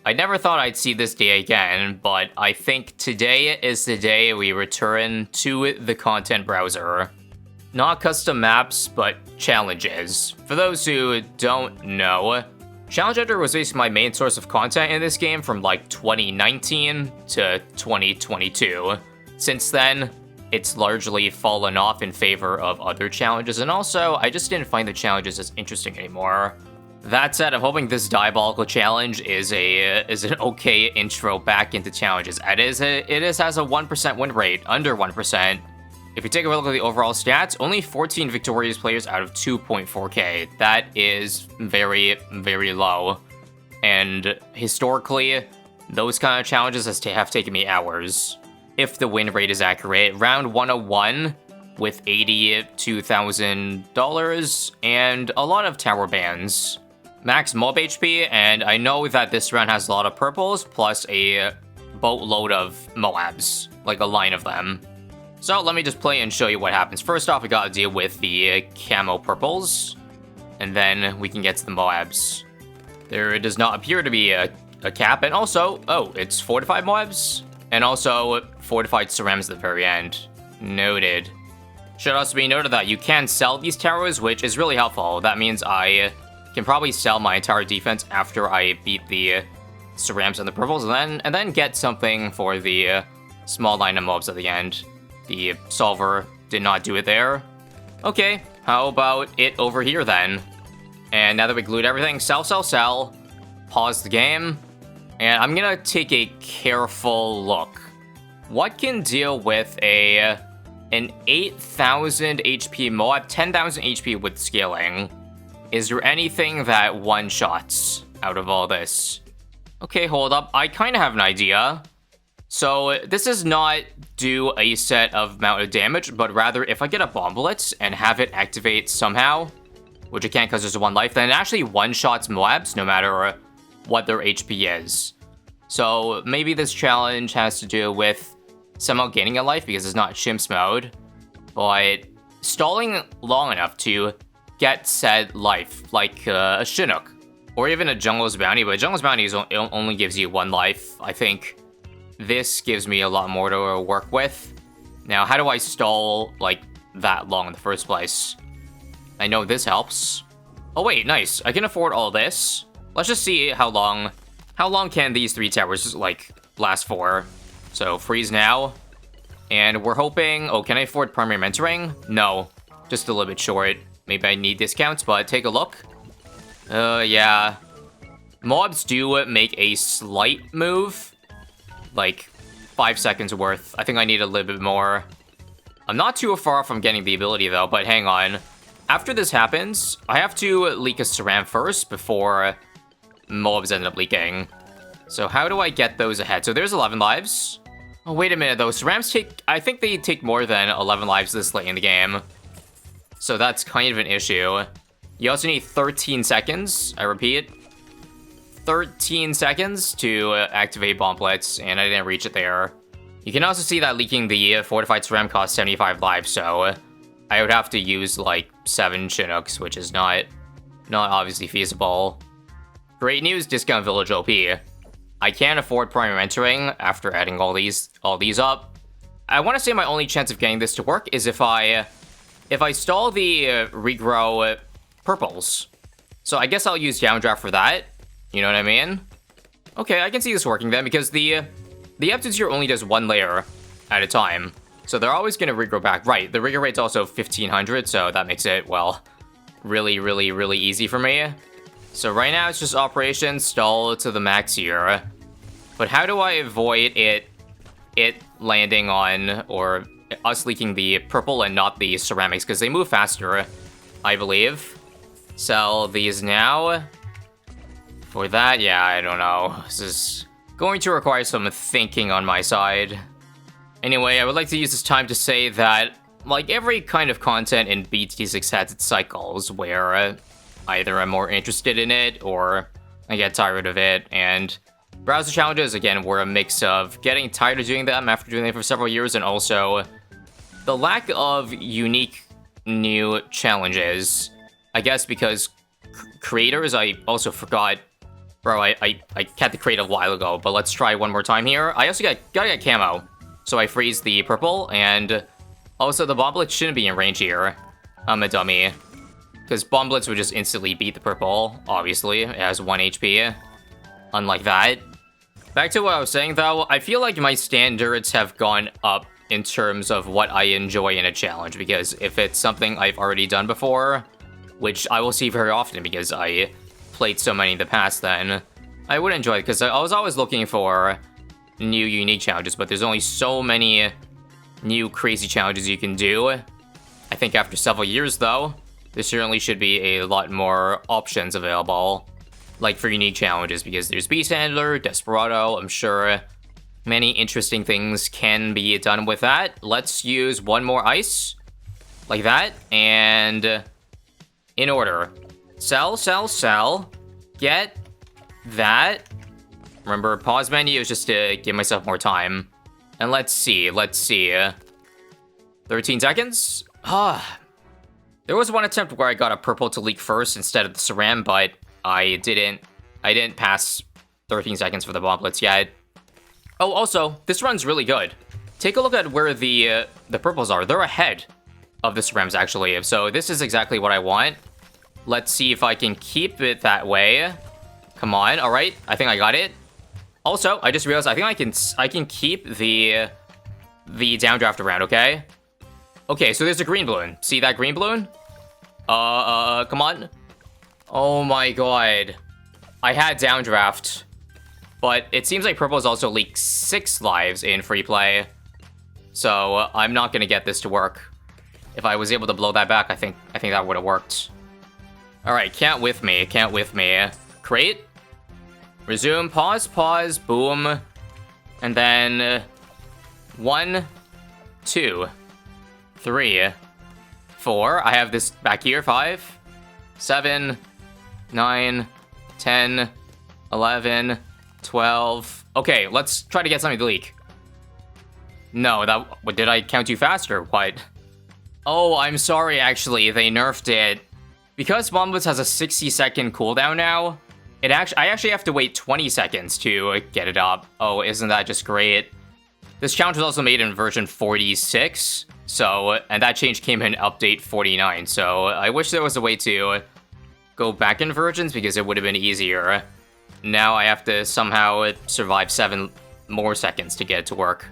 I never thought I'd see this day again, but I think today is the day we return to the content browser. Not custom maps, but challenges. For those who don't know, Challenge Editor was basically my main source of content in this game from like 2019 to 2022. Since then, it's largely fallen off in favor of other challenges, and also, I just didn't find the challenges as interesting anymore. That said, I'm hoping this Diabolical challenge is an okay intro back into challenges. It has a 1% win rate, under 1%. If you take a look at the overall stats, only 14 victorious players out of 2.4k. That is very, very low. And historically, those kind of challenges have taken me hours. If the win rate is accurate, round 101 with $82,000 and a lot of tower bans. Max mob HP, and I know that this round has a lot of purples, plus a boatload of Moabs, like a line of them. So let me just play and show you what happens. First off, we gotta deal with the camo purples, and then we can get to the Moabs. There does not appear to be a cap, and also, oh, it's fortified Moabs, and also fortified cerams at the very end. Noted. Should also be noted that you can sell these towers, which is really helpful. That means I can probably sell my entire defense after I beat the cerams and the purples, and then get something for the small line of mobs at the end. The solver did not do it there. Okay, how about it over here then? And now that we glued everything, sell, pause the game, and I'm gonna take a careful look. What can deal with an 8,000 HP Moab, 10,000 HP with scaling? Is there anything that one-shots out of all this? Okay, hold up. I kind of have an idea. So this does not do a set of amount of damage, but rather if I get a Bomb Blitz and have it activate somehow, which I can't because there's one life, then it actually one-shots Moabs no matter what their HP is. So maybe this challenge has to do with somehow gaining a life because it's not Chimps mode, but stalling long enough to get said life, like a Chinook, or even a Jungle's Bounty, but Jungle's Bounty only gives you one life. I think this gives me a lot more to work with. Now, how do I stall, like, that long in the first place? I know this helps. Oh wait, nice. I can afford all this. Let's just see how long can these three towers, like, last for. So, freeze now. And we're hoping... Oh, can I afford primary mentoring? No. Just a little bit short. Maybe I need discounts, but take a look. Yeah. Mobs do make a slight move. Like, 5 seconds worth. I think I need a little bit more. I'm not too far from getting the ability, though, but hang on. After this happens, I have to leak a Ceram first before mobs end up leaking. So how do I get those ahead? So there's 11 lives. Oh, wait a minute, though. Cerams take... I think they take more than 11 lives this late in the game. So that's kind of an issue. You also need 13 seconds. I repeat. 13 seconds to activate Bomb Blitz, and I didn't reach it there. You can also see that leaking the Fortified Ceram costs 75 lives, so I would have to use, like, 7 Chinooks, which is not obviously feasible. Great news, Discount Village OP. I can afford primary mentoring after adding all these up. I want to say my only chance of getting this to work is if I stall the regrow purples. So I guess I'll use Downdraft for that. You know what I mean? Okay, I can see this working then, because the aptitude here only does 1 layer at a time. So they're always going to regrow back. Right, the regrow rate's also 1,500, so that makes it, well, really, really, really easy for me. So right now it's just Operation Stall to the max here. But how do I avoid it landing on, or us leaking the purple and not the ceramics? Because they move faster, I believe. Sell these now. For that, yeah, I don't know. This is going to require some thinking on my side. Anyway, I would like to use this time to say that, like every kind of content in BT6 has its cycles, where either I'm more interested in it, or I get tired of it, and browser challenges, again, were a mix of getting tired of doing them after doing them for several years, and also the lack of unique new challenges. I guess because creators, I also forgot Bro, I got the crate a while ago, but let's try one more time here. I also gotta get camo. So I freeze the purple, and also the Bomblets shouldn't be in range here. I'm a dummy. Because Bomblets would just instantly beat the purple, obviously. It has 1 HP. Unlike that. Back to what I was saying, though, I feel like my standards have gone up in terms of what I enjoy in a challenge, because if it's something I've already done before, which I will see very often because I played so many in the past then, I would enjoy it, because I was always looking for new unique challenges, but there's only so many new crazy challenges you can do. I think after several years, though, there certainly should be a lot more options available, like for unique challenges, because there's Beast Handler, Desperado, I'm sure many interesting things can be done with that. Let's use one more ice, like that, and in order. Sell, sell, sell, get that. Remember, pause menu is just to give myself more time. And let's see. 13 seconds? There was one attempt where I got a purple to leak first instead of the Ceram, but I didn't pass 13 seconds for the Bomblets yet. Oh, also, this run's really good. Take a look at where the purples are. They're ahead of the Cerams, actually. So this is exactly what I want. Let's see if I can keep it that way. Come on, all right. I think I got it. Also, I just realized I think I can keep the downdraft around, okay? Okay, so there's a green balloon. See that green balloon? Come on. Oh my god. I had downdraft, but it seems like purple's also leaked 6 lives in free play. So I'm not gonna get this to work. If I was able to blow that back, I think that would have worked. All right, can't with me. Crate. Resume, pause, boom. And then 1, 2, 3, 4. I have this back here. 5, 7, 9, 10, 11, 12. Okay, let's try to get something to leak. No, did I count too fast or what? Oh, I'm sorry, actually. They nerfed it. Because Bomblets has a 60-second cooldown now, I actually have to wait 20 seconds to get it up. Oh, isn't that just great? This challenge was also made in version 46, and that change came in update 49, so I wish there was a way to go back in versions because it would have been easier. Now I have to somehow survive 7 more seconds to get it to work.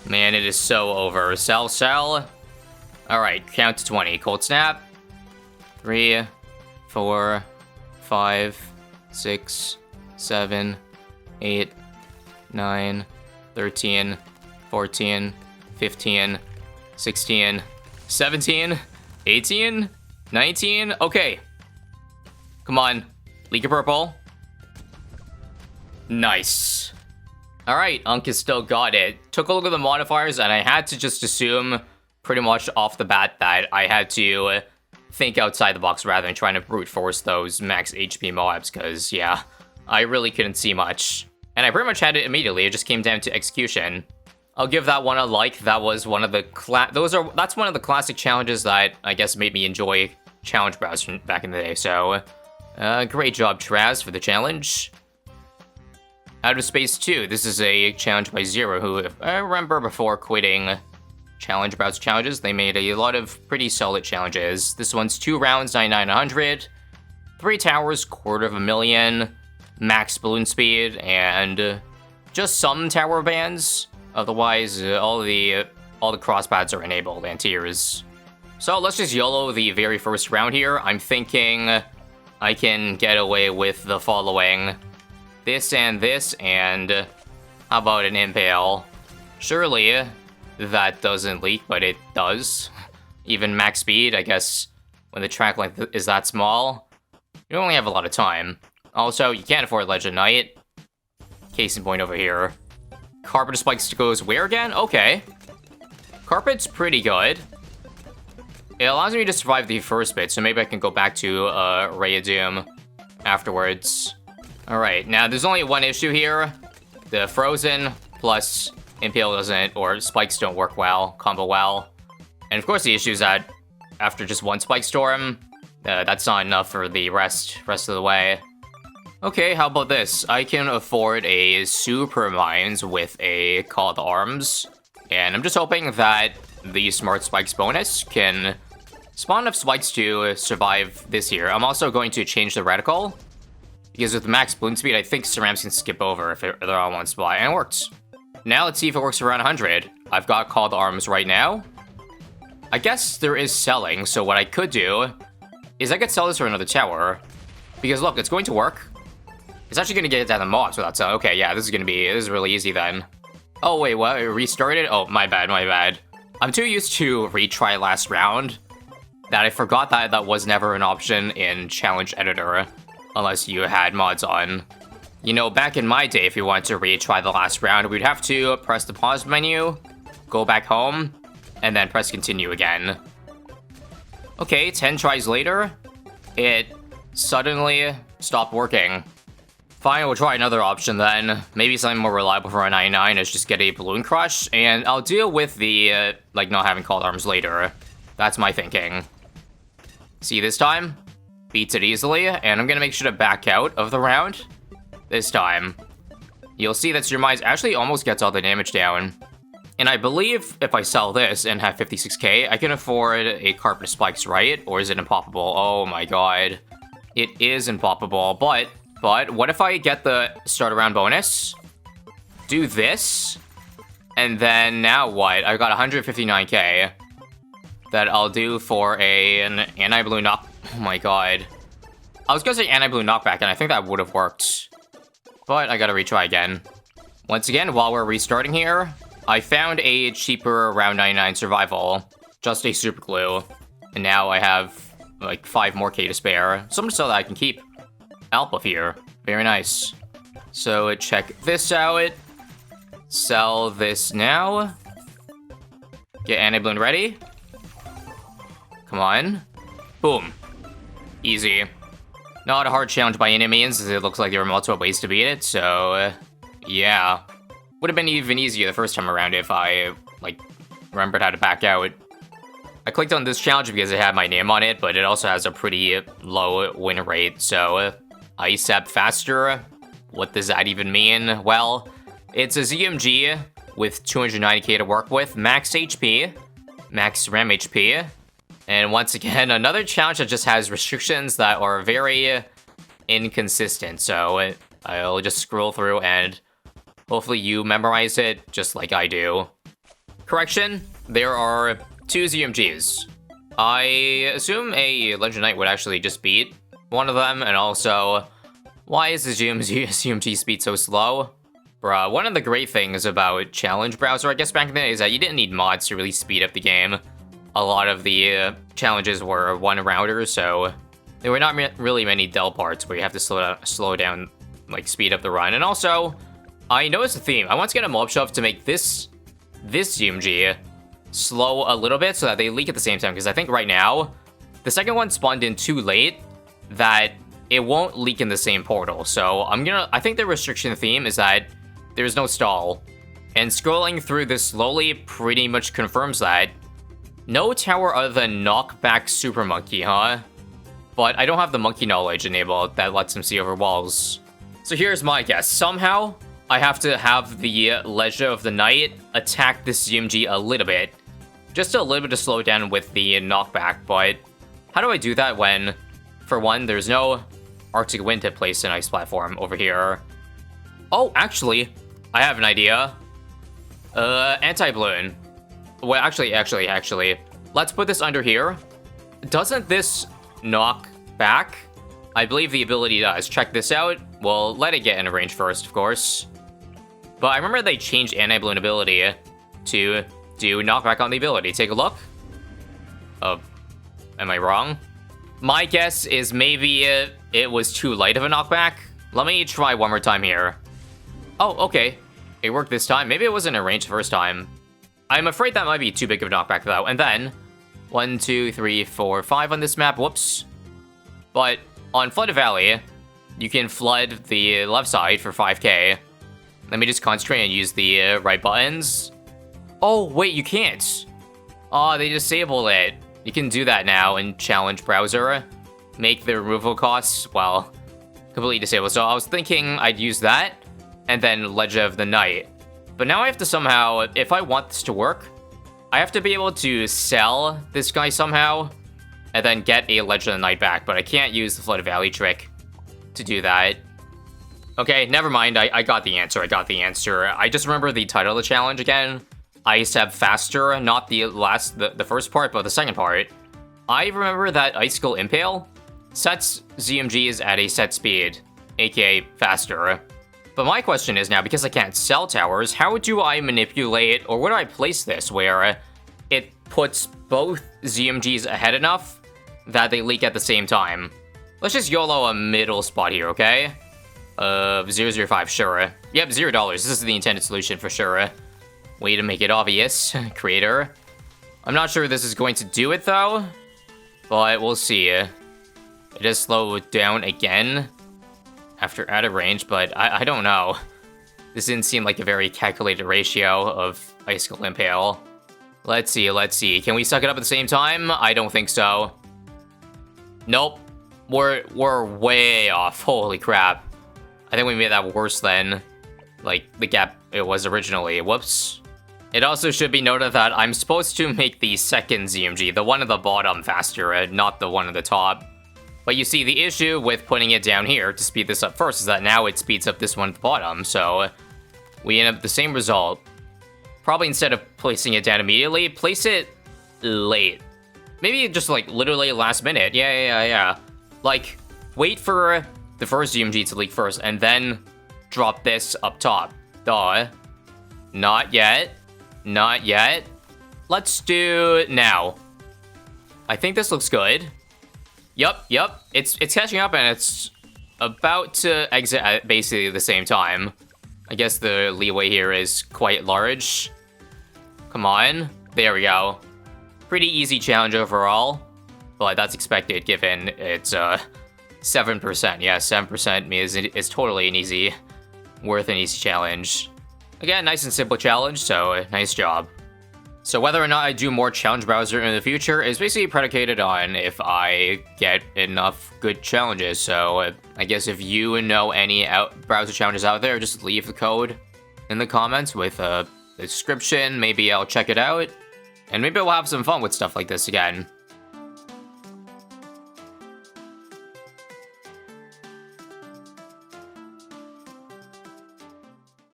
Man, it is so over. Sell. Alright, count to 20. Cold Snap. 3, 4, 5, 6, 7, 8, 9, 13, 14, 15, 16, 17, 18, 19. Okay. Come on. Leak of purple. Nice. Alright, Unk has still got it. Took a look at the modifiers, and I had to just assume pretty much off the bat that I had to think outside the box rather than trying to brute force those max HP Moabs, because, yeah, I really couldn't see much. And I pretty much had it immediately, it just came down to execution. I'll give that one a like. That was one of the that's one of the classic challenges that I guess made me enjoy challenge browser back in the day, so great job, Traz, for the challenge. Out of Space 2, this is a challenge by Zero, who, if I remember before quitting challenge browser challenges, they made a lot of pretty solid challenges. This one's 2 rounds, 9900, 3 towers, 250,000, max balloon speed, and just some tower bands. Otherwise, all the crosspads are enabled and tiers. So let's just YOLO the very first round here. I'm thinking I can get away with the following: this, and how about an impale? Surely that doesn't leak, but it does. Even max speed, I guess, when the track length is that small, you only have a lot of time. Also, you can't afford Legend Knight. Case in point over here. Carpet Spikes goes where again? Okay. Carpet's pretty good. It allows me to survive the first bit, so maybe I can go back to Ray of Doom afterwards. Alright, now there's only one issue here. The Frozen plus Impale doesn't, or Spikes don't work well, combo well. And of course the issue is that after just one Spike Storm, that's not enough for the rest of the way. Okay, how about this? I can afford a Super Mines with a Call to Arms. And I'm just hoping that the Smart Spikes bonus can spawn enough spikes to survive this here. I'm also going to change the reticle. Because with max Bloon speed, I think ceramics can skip over if they're on one spot. And it works. Now let's see if it works around 100. I've got Call to Arms right now. I guess there is selling, so what I could do is I could sell this for another tower. Because look, it's going to work. It's actually going to get it down the mobs without selling. Okay, yeah, this is really easy then. Oh, wait, what? It restarted? Oh, my bad, my bad. I'm too used to retry last round that I forgot that that was never an option in Challenge Editor. Unless you had mods on. You know, back in my day, if you wanted to retry the last round, we'd have to press the pause menu, go back home, and then press continue again. Okay, 10 tries later, it suddenly stopped working. Fine, we'll try another option then. Maybe something more reliable for a 99 is just get a Balloon Crush, and I'll deal with the, like, not having Call to Arms later. That's my thinking. See this time? Beats it easily, and I'm gonna make sure to back out of the round this time. You'll see that Surmise actually almost gets all the damage down. And I believe if I sell this and have 56k, I can afford a Carpet Spikes, right? Or is it unpoppable? Oh my god. It is unpoppable, but what if I get the start around bonus? Do this, and then now what? I got 159k that I'll do for an anti-blue knock. Oh my god. I was gonna say anti-blue knockback, and I think that would have worked. But I gotta retry again. Once again, while we're restarting here, I found a cheaper round 99 survival. Just a super glue. And now I have, like, 5 more K to spare. Something so that I can keep Alpha here. Very nice. So check this out. Sell this now. Get anti-bloon ready. Come on. Boom. Easy. Not a hard challenge by any means, as it looks like there were multiple ways to beat it, so yeah. Would have been even easier the first time around if I, like, remembered how to back out. I clicked on this challenge because it had my name on it, but it also has a pretty low win rate, so Isab faster. What does that even mean? Well, it's a ZMG with 290k to work with, max HP, max RAM HP, and once again, another challenge that just has restrictions that are very inconsistent, so I'll just scroll through and hopefully you memorize it just like I do. Correction, there are 2 ZMGs. I assume a Legend Knight would actually just beat one of them, and also, why is the ZMG speed so slow? Bruh, one of the great things about Challenge Browser, I guess back in the day, is that you didn't need mods to really speed up the game. A lot of the challenges were one-rounders, so there were not really many Dell parts where you have to slow down, like, speed up the run. And also, I noticed a theme. I want to get a mob shove to make this ZMG slow a little bit so that they leak at the same time, because I think right now, the second one spawned in too late that it won't leak in the same portal. So I think the restriction theme is that there's no stall. And scrolling through this slowly pretty much confirms that. No tower other than Knockback Super Monkey, huh? But I don't have the monkey knowledge enabled that lets him see over walls. So here's my guess. Somehow, I have to have the Legend of the Night attack this ZMG a little bit. Just a little bit to slow it down with the knockback, but how do I do that when, for one, there's no Arctic Wind to place an ice platform over here? Oh, actually, I have an idea. Anti-Bloon. Well, actually, let's put this under here. Doesn't this knock back? I believe the ability does. Check this out. We'll let it get in range first, of course. But I remember they changed anti-Bloon ability to do knockback on the ability. Take a look. Am I wrong? My guess is maybe it was too light of a knockback. Let me try one more time here. Oh, okay. It worked this time. Maybe it wasn't in range the first time. I'm afraid that might be too big of a knockback, though. And then, 1, 2, 3, 4, 5 on this map. Whoops. But on Flooded Valley, you can flood the left side for 5k. Let me just concentrate and use the right buttons. Oh, wait, you can't. Oh, they disabled it. You can do that now in Challenge Browser. Make the removal costs, well, completely disabled. So I was thinking I'd use that, and then Legend of the Night. But now I have to somehow, if I want this to work, I have to be able to sell this guy somehow, and then get a Legend of the Night back. But I can't use the Flooded Valley trick to do that. Okay, never mind. I got the answer. I just remember the title of the challenge again. Isab faster, not the first part, but the second part. I remember that Icicle Impale sets ZMGs at a set speed, aka faster. But my question is now, because I can't sell towers, how do I manipulate, or where do I place this where it puts both ZMGs ahead enough that they leak at the same time? Let's just YOLO a middle spot here, okay? 005, sure. Yep, $0. This is the intended solution for sure. Way to make it obvious, creator. I'm not sure this is going to do it though, but we'll see. It does slow down again after out of range, but I don't know. This didn't seem like a very calculated ratio of Icicle Impale. Let's see. Can we suck it up at the same time? I don't think so. Nope. We're way off. Holy crap. I think we made that worse than, like, the gap it was originally. Whoops. It also should be noted that I'm supposed to make the second ZMG, the one at the bottom, faster, not the one at the top. But you see, the issue with putting it down here to speed this up first is that now it speeds up this one at the bottom, so we end up with the same result. Probably instead of placing it down immediately, place it late. Maybe just, like, literally last minute. Yeah. Like, wait for the first ZMG to leak first, and then drop this up top. Duh. Not yet. Let's do it now. I think this looks good. Yup. It's catching up, and it's about to exit at basically the same time. I guess the leeway here is quite large. Come on. There we go. Pretty easy challenge overall, but that's expected given it's 7%. Yeah, 7% is totally an easy, worth an easy challenge. Again, nice and simple challenge, so nice job. So whether or not I do more challenge browser in the future is basically predicated on if I get enough good challenges. So I guess if you know any browser challenges out there, just leave the code in the comments with a description. Maybe I'll check it out, and maybe we'll have some fun with stuff like this again.